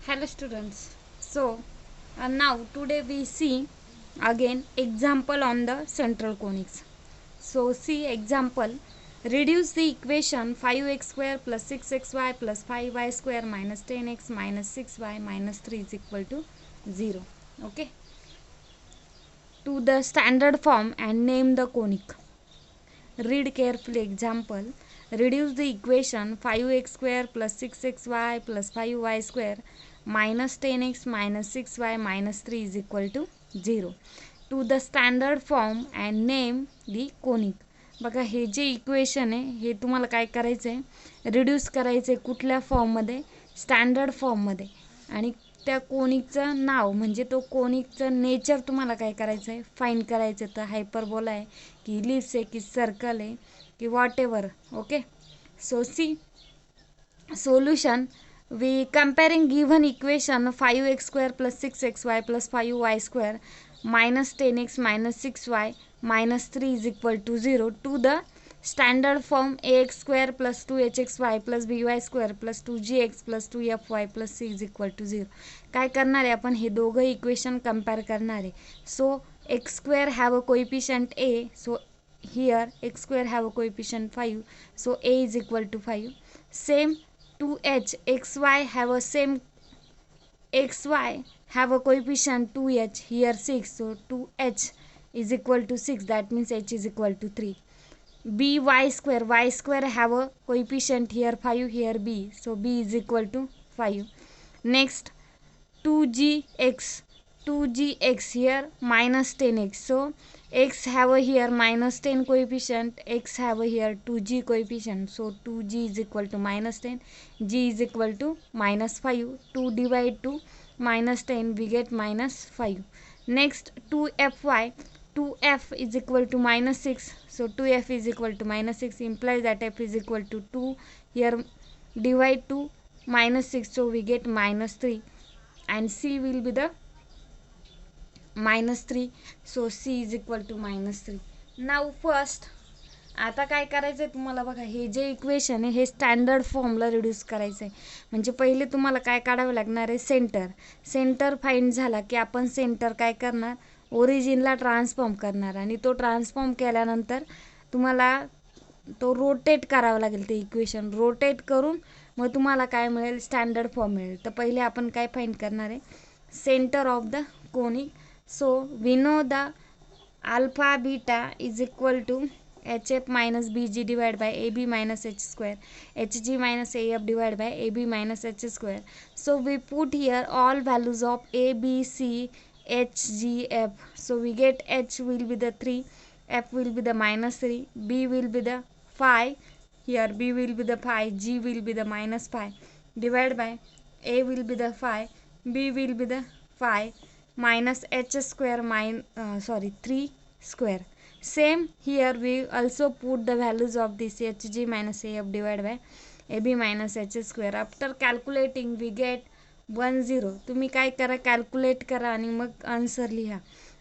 Hello students. So now today we see again example on the central conics. So see example, reduce the equation 5x square plus 6xy plus 5y square minus 10x minus 6y minus 3 is equal to 0. Okay, to the standard form and name the conic. Read carefully example. Reduce the equation 5x square plus 6xy plus 5y square minus 10x minus 6y minus 3 is equal to 0 to the standard form and name the conic. बघा हे जे equation आहे हे तुम्हाला काय करायचं आहे, reduce करायचं आहे कुठल्या फॉर्ममध्ये, स्टँडर्ड फॉर्ममध्ये. आणि त्या कोनिकचं नाव म्हणजे तो कोनिकचं नेचर तुम्हाला काय करायचं आहे, फाइंड करायचं. तर हायपरबोला आहे की इलिप्स आहे की सर्कल आहे की whatever. Okay, so see solution. We comparing given equation 5x square plus 6xy plus 5y square minus 10x minus 6y minus 3 is equal to 0 to the standard form ax square plus 2hxy plus by square plus 2gx plus 2fy plus c is equal to 0. काय करणार आहे आपण, हे दोघं equation compare करणार आहे. So x square have a coefficient a, so here x square have a coefficient 5, so a is equal to 5. Same 2h xy have a same xy have a coefficient 2h, here 6, so 2h is equal to 6, that means h is equal to 3. by square, y square have a coefficient here 5, here b, so b is equal to 5. Next 2gx here minus 10x, so x have a here minus 10 coefficient, x have a here 2g coefficient, so 2g is equal to minus 10, g is equal to minus 5. 2 divide to minus 10 we get minus 5. Next 2fy, 2f is equal to minus 6, so 2f is equal to minus 6 implies that f is equal to 2. Here divide to minus 6, so we get minus 3, and c will be the minus 3, so c is equal to minus 3. now first आता काय करायचं आहे तुम्हाला, बघा हे जे equation आहे हे स्टँडर्ड फॉर्मला रिड्यूस करायचं आहे. म्हणजे पहिले तुम्हाला काय काढावं लागणार आहे, सेंटर फाइंड झाला की आपण सेंटर काय करणार, ओरिजिनला ट्रान्सफॉर्म करणार. आणि तो ट्रान्सफॉर्म केल्यानंतर तुम्हाला तो रोटेट करावा लागेल. ते इक्वेशन रोटेट करून मग तुम्हाला काय मिळेल, स्टँडर्ड फॉर्म मिळेल. तर पहिले आपण काय फाइंड करणार आहे, centre of the conic. So we know the alpha beta is equal to hf minus bg divided by ab minus h square, hg minus af divided by ab minus h square. So we put here all values of a, b, c, h, g, f. So we get h will be the 3, f will be the minus 3, b will be the 5, here b will be the 5, g will be the minus 5, divided by a will be the 5, b will be the 5, minus h square 3 square. Same here we also put the values of this hg minus af divided by ab minus h square. After calculating we get 1 0. तुम्ही काय करा, calculate करा आणि मग answer लिहा.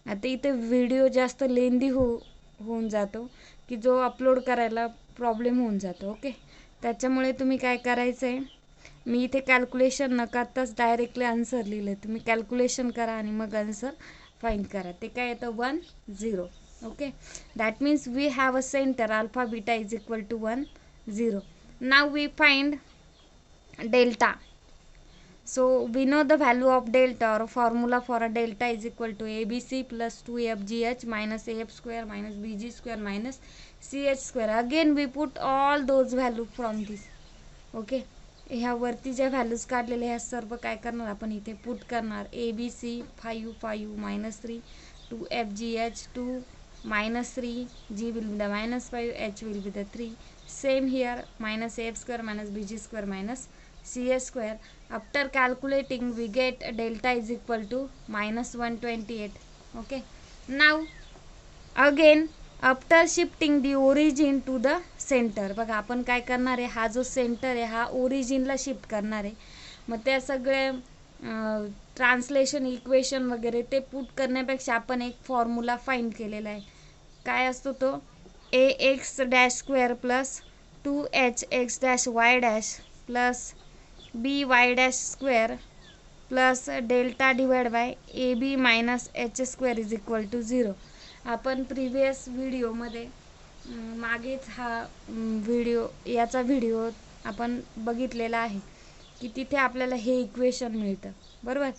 आता इथे video जास्त लेंदी होऊन जातो की जो अपलोड करायला प्रॉब्लेम होऊन जातो. ओके, त्याच्यामुळे तुम्ही काय करायचं आहे, मी इथे कॅल्क्युलेशन न करताच डायरेक्टली आन्सर लिहिलं. तुम्ही कॅल्क्युलेशन करा आणि मग आन्सर फाइंड करा. ते काय येतं, 1 0. Okay, that means we have a centre alpha beta is equal to 1 0. Now we find delta. So we know the value of delta और formula for a delta is equal to abc plus 2fgh minus af square minus bg square minus ch square. Again we put all those value from this. Okay, ह्या वरती ज्या values काढलेल्या ह्या सर्व काय करणार आपण इथे पुट करणार. A B C 5 5 minus 3, 2fgh 2 minus 3, g will be the minus 5, h will be the 3. Same here, minus af square minus bg square minus cs square. After calculating we get delta is equal to minus 128. Okay, now again after shifting the origin to the centre. बघा आपण काय करणार आहे, हा जो centre आहे हा ओरिजिनला shift करणार आहे. मग त्या सगळे ट्रान्सलेशन इक्वेशन वगैरे ते पुट करण्यापेक्षा आपण एक फॉर्म्युला फाइंड केलेला आहे. काय असतो तो, a x dash square plus 2h x dash y dash plus b y dash square plus delta divide by A B minus H square is equal to 0. आपण प्रिव्हियस व्हिडिओमध्ये मागेच हा याचा व्हिडिओ आपण बघितलेला आहे की तिथे आपल्याला हे इक्वेशन मिळतं बरोबर.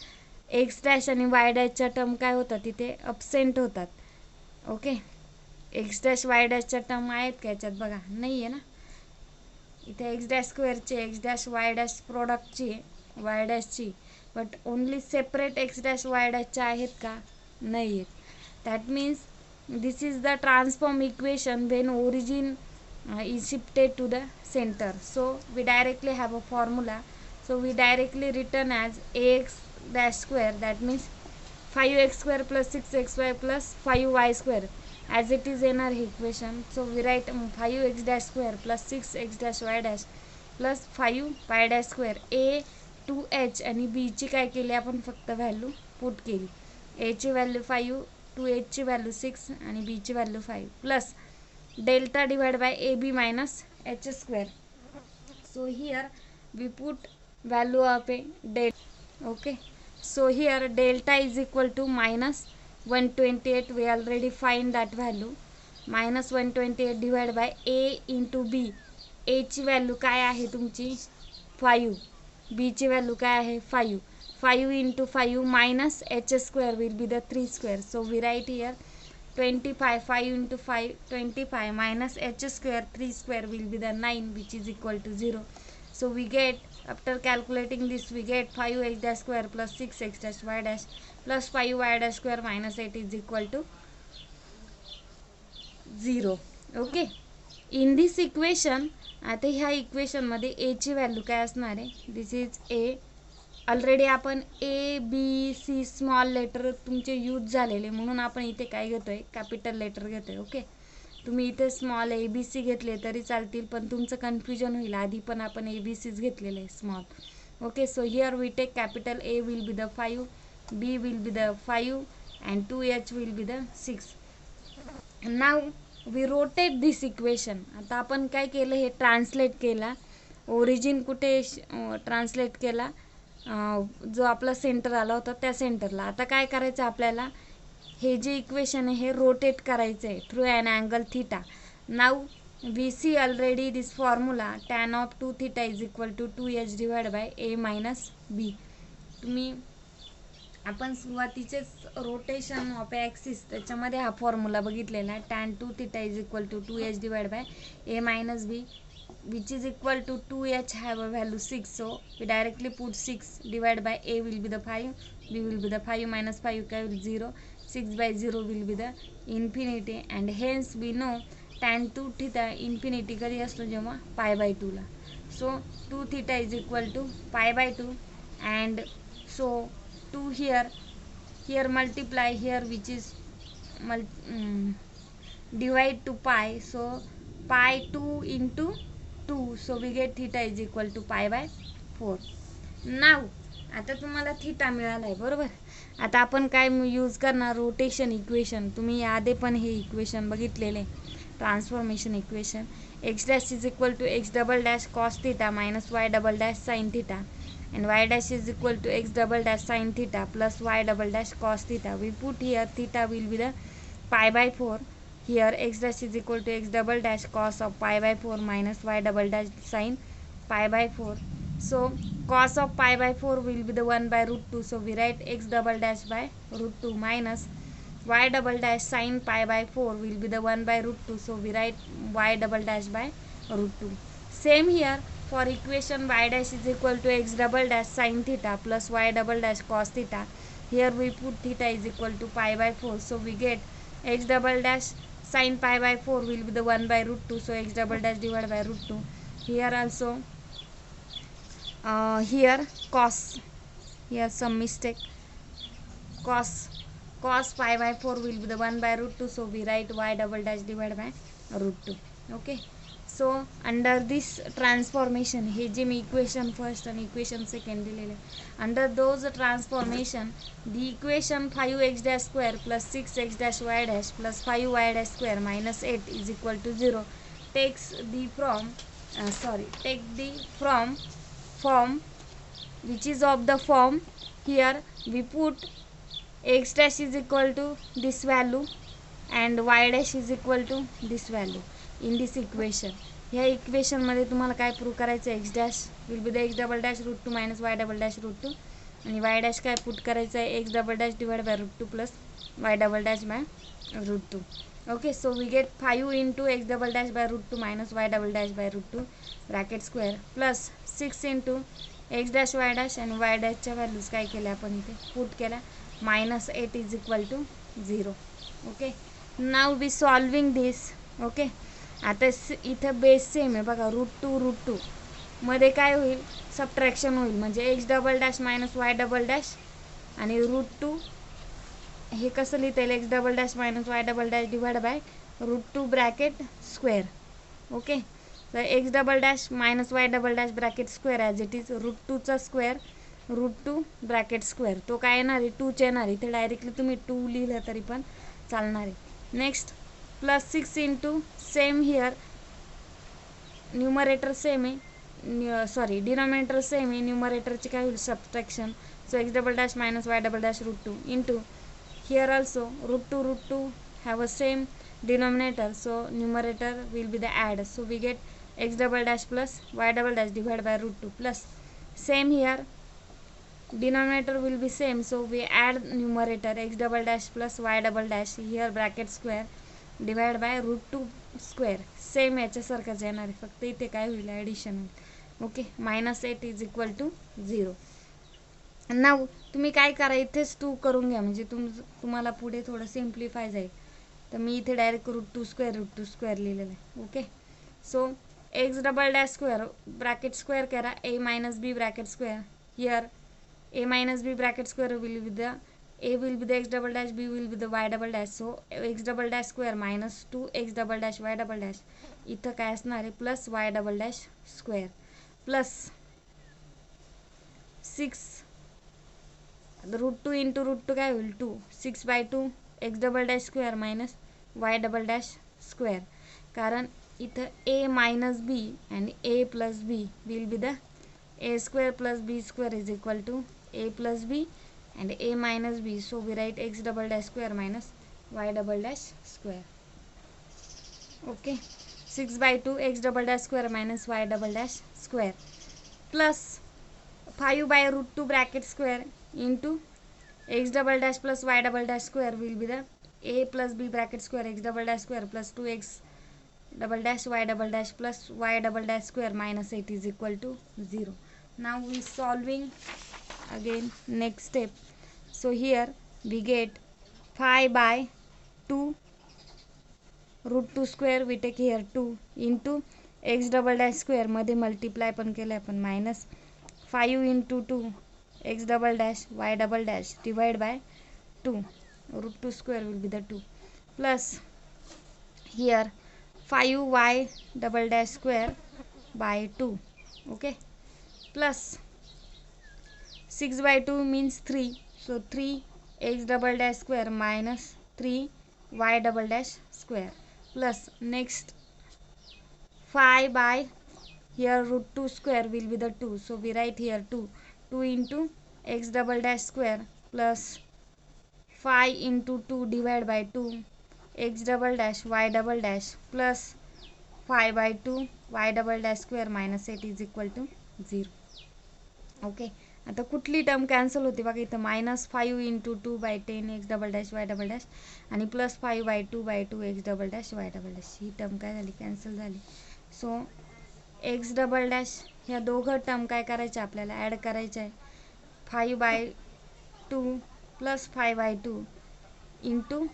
एक्स डॅश आणि वाय डॅशच्या टर्म काय होतात तिथे अब्सेंट होतात. ओके, एक्स डॅश वाय डॅशच्या टर्म आहेत का याच्यात बघा, नाही आहे ना. इथे एक्स डॅश स्क्वेअरची एक्स डॅश वाय डॅश प्रोडक्टची वाय डॅशची, but only separate x dash y डॅशच्या आहेत का, नाही आहेत. That means this is the transform equation when origin is shifted to the center. So we directly have a formula. So we directly written as ax dash square, that means 5x square plus 6xy plus 5y square as it is in our equation. So we write 5x dash square plus 6x dash y dash plus 5y dash square. a 2h आणि b ची काय केली आपण फक्त value put केली. a ची value 5, 2h ची value 6 आणि b ची value 5 plus delta divide by A B minus H square. So here we put value of a delta. Okay, so here delta is equal to minus 128. We already find that value. minus 128 divided by a into b. a ची value काय आहे तुमची 5, b ची value काय आहे 5. 5 into 5 minus h square will be the 3 square. So we write here 25. 5 into 5 25 minus h square 3 square will be the 9, which is equal to 0. So we get, after calculating this, we get 5x dash square plus 6x dash y dash plus 5y dash square minus 8 is equal to 0. Okay, in this equation, आता ह्या equation मध्ये a ची value काय असणार आहे, दिस is a. Already आपण A B C small letter तुमचे use झालेले म्हणून आपण इथे काय घेतोय, कॅपिटल लेटर घेतोय. ओके, तुम्ही इथे स्मॉल ए बी सी घेतले तरी चालतील, पण तुमचं कन्फ्युजन होईल. आधी पण आपण ए बी सीच घेतलेलं आहे small. Okay, so here we take capital A will be the 5, B will be the 5 and 2h will be the 6. Now we rotate this equation. आता आपण काय केलं, हे ट्रान्सलेट केला. ओरिजिन कुठे ट्रान्सलेट केला, जो आपला सेंटर आला होता त्या सेंटरला. आता काय करायचं आपल्याला, हे जे इक्वेशन आहे हे रोटेट करायचं आहे through an angle theta. Now we see already this formula tan of 2 theta is equal to 2h divide by A minus b. तुम्ही आपण सुरुवातीचेच रोटेशन ऑफ ॲक्सिस त्याच्यामध्ये हा फॉर्म्युला बघितलेला आहे. Tan 2 theta is equal to 2h divide by A minus B, which is equal to 2h have a value 6. So we directly put 6 divided by a will be the 5, b will be the 5 minus 5 will be 0, 6 by 0 will be the infinity, and hence we know tan 2 theta infinity कधी असतो जेव्हा pi by 2 ला. So 2 theta is equal to pi by 2, and so 2 here multiply here, which is divide to pi, so pi 2 into 2, so we get theta is equal to pi by 4. नाव आता तुम्हाला theta मिळाला आहे बरोबर. आता आपण काय use करणार, rotation equation. तुम्ही आधी पण हे इक्वेशन बघितलेले, transformation equation. X dash is equal to X double dash cos theta minus Y double dash sine theta, and Y dash is equal to X double dash sine theta plus Y double dash cos theta. We put here theta will be the pi by 4. Here x dash is equal to x double dash cos of pi by 4 minus y double dash sin pi by 4. So cos of pi by 4 will be the 1 by root 2. So we write x double dash by root 2 minus y double dash sin pi by 4 will be the 1 by root 2. So we write y double dash by root 2. Same here for equation y dash is equal to x double dash sin theta plus y double dash cos theta. Here we put theta is equal to pi by 4. So we get x double dash sin pi by 4 will be the 1 by root 2. So x double dash divided by root 2. Here also here cos, here some mistake, cos pi by 4 will be the 1 by root 2. So we write y double dash divided by root 2. Okay, so under this transformation, हे जे मी equation first आणि equation second दिलेले, under those transformation the equation 5x dash square plus 6x dash y dash plus 5y dash square minus 8 is equal to 0 takes the from take the from form which is of the form, here we put x dash is equal to this value and y dash is equal to this value in this equation. ह्या equation मध्ये तुम्हाला काय prove करायचं, x dash will be the x double dash root two minus Y double dash root two आणि Y dash काय put करायचं आहे, x double dash divide by root two plus y double dash by root to. Okay, so we get 5 into x double dash by root 2 minus y double dash by root 2 bracket square plus 6 into x dash y dash and y dash च्या values काय केल्या आपण इथे put केल्या, -8 is equal to 0. Okay, now we solving this. Okay, आता इथं base same आहे बघा, रूट टू मध्ये काय होईल, सबट्रॅक्शन होईल, म्हणजे x double dash minus Y double dash आणि रूट टू हे कसं लिहिता येईल, x double dash minus Y double dash divide by root two bracket square. Okay, तर x double dash minus Y double dash bracket square as it is root टूचा square root two bracket square, तो काय येणार आहे, टूच येणार आहे, ते directly तुम्ही 2 लिहिलं तरी पण चालणार आहे. Next plus 6 into same here, numerator same आहे, सॉरी डिनॉमिनेटर सेम आहे, न्यूमरेटरची काय होईल subtraction, so x double dash minus Y double dash route two into here also root 2 have a same denominator, so numerator will be the add, so we get x double dash plus y double dash divided by root 2 plus same here denominator will be same, so we add numerator x double dash plus y double dash here bracket square divided by root 2 square, same याच्यासारखंच येणार आहे, फक्त इथे काय होईल addition. Okay, -8 is equal to 0. नाव तुम्ही काय करा, इथेच 2 करून घ्या, म्हणजे तुम्हाला पुढे थोडं सिम्प्लिफाय जाईल. तर मी इथे डायरेक्ट रूट टू स्क्वेअर लिहिलेलं आहे. Okay, so x double dash square bracket square करा, a minus b bracket square, here a minus b bracket square will be the a will be the x double dash, b will be the y double dash, so x double dash square minus 2 x double dash y double dash, इथं काय असणार आहे plus Y double dash square plus 6 root two into root to काय होईल 2, 6/2 x double dash square minus Y double dash square, कारण इथं a minus b आणि a plus b will be the a square plus b square is equal to a plus b and a minus b, so we write x double dash square minus Y double dash square. Okay, 6/2 x double dash square minus Y double dash square plus 5/√2 bracket square into x double dash plus y double dash square will be the a plus b bracket square x double dash square plus 2x double dash y double dash plus y double dash square minus 8 is equal to 0. Now we solving again next step. So here we get 5/2 root 2 square, we take here 2 into x double dash square मध्ये multiply पण केलं आपण minus 5 into 2 x double dash y double dash divide by 2, root 2 square will be the 2 plus here 5y double dash square by 2. Okay, plus 6/2 means 3, so 3 x double dash square minus 3 y double dash square plus next 5 by here root 2 square will be the 2, so we write here 2 into x double dash square plus 5 into 2 divided by 2 x double dash y double dash plus 5/2 y double dash square minus 8 is equal to 0. Okay, आता कुठली term cancel होते बघा, इथं -5 into 2/10 x double dash y double dash आणि plus 5/2 x double dash y double dash, ही term काय झाली cancel झाली. सो एक्स डबल डॅश ह्या दोघं टर्म काय करायचे आपल्याला ॲड करायचे आहे, 5/2 plus 5/2 into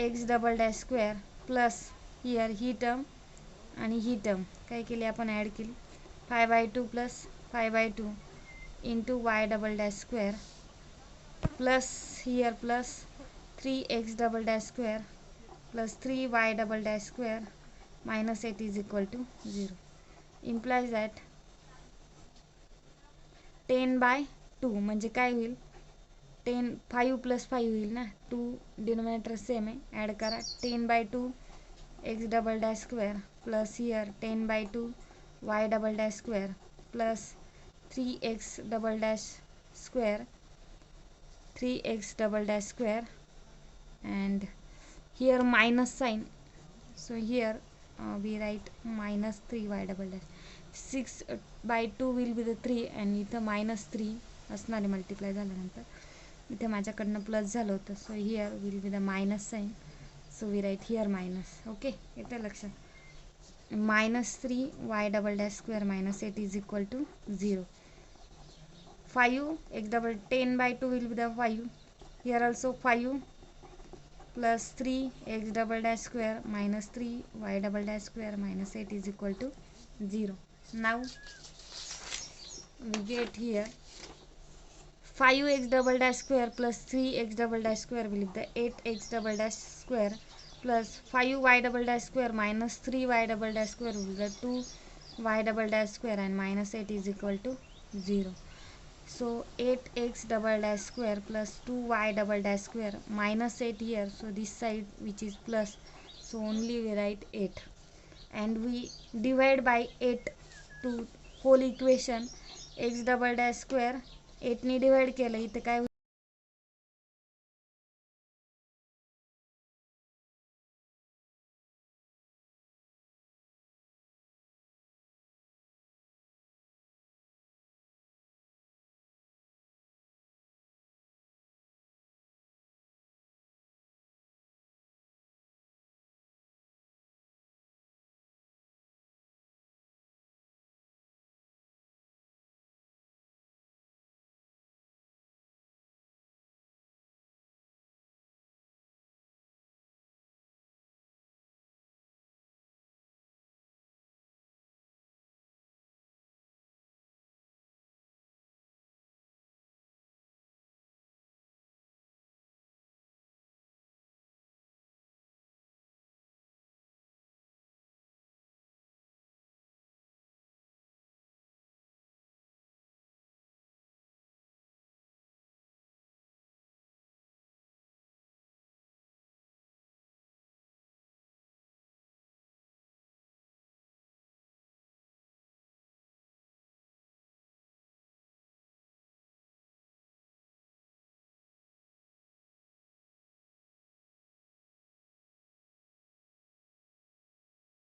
x double dash square plus here he term आणि ही टर्म काय केली आपण ॲड केली, 5/2 plus 5/2 into Y double dash square plus here plus 3x double dash square plus 3y double dash square minus 8 is equal to 0. Implies that 10/2 म्हणजे काय होईल, 5 + 5 होईल ना, 2 डिनोमिनेटर सेम आहे, ॲड करा 10/2 x double dash square plus here 10/2 y double dash square plus 3x double dash square, 3x double dash square, and here minus sign, so here we write minus 3y double dash. 6 by 2 will be the 3 and इथं minus 3 असणार आहे multiply झाल्यानंतर. इथे माझ्याकडनं plus झालं होतं, so here will be the minus sign, so we write here minus. Okay, येतं लक्षात. minus 3y double dash square minus 8 is equal to 0. 5 x double 10 by 2 will be the 5. Here also 5 plus 3 x double dash square minus 3 y double dash square minus 8 is equal to 0. Now we get here 5x double dash square plus 3x double dash square will be the 8x double dash square plus 5y double dash square minus 3y double dash square will be the 2y double dash square and minus 8 is equal to 0. So 8x double dash square plus 2y double dash square minus 8 here, so this side which is plus, so only we write 8 and we divide by 8 to whole equation. X double dash square 8 ने divide केलं, इथे काय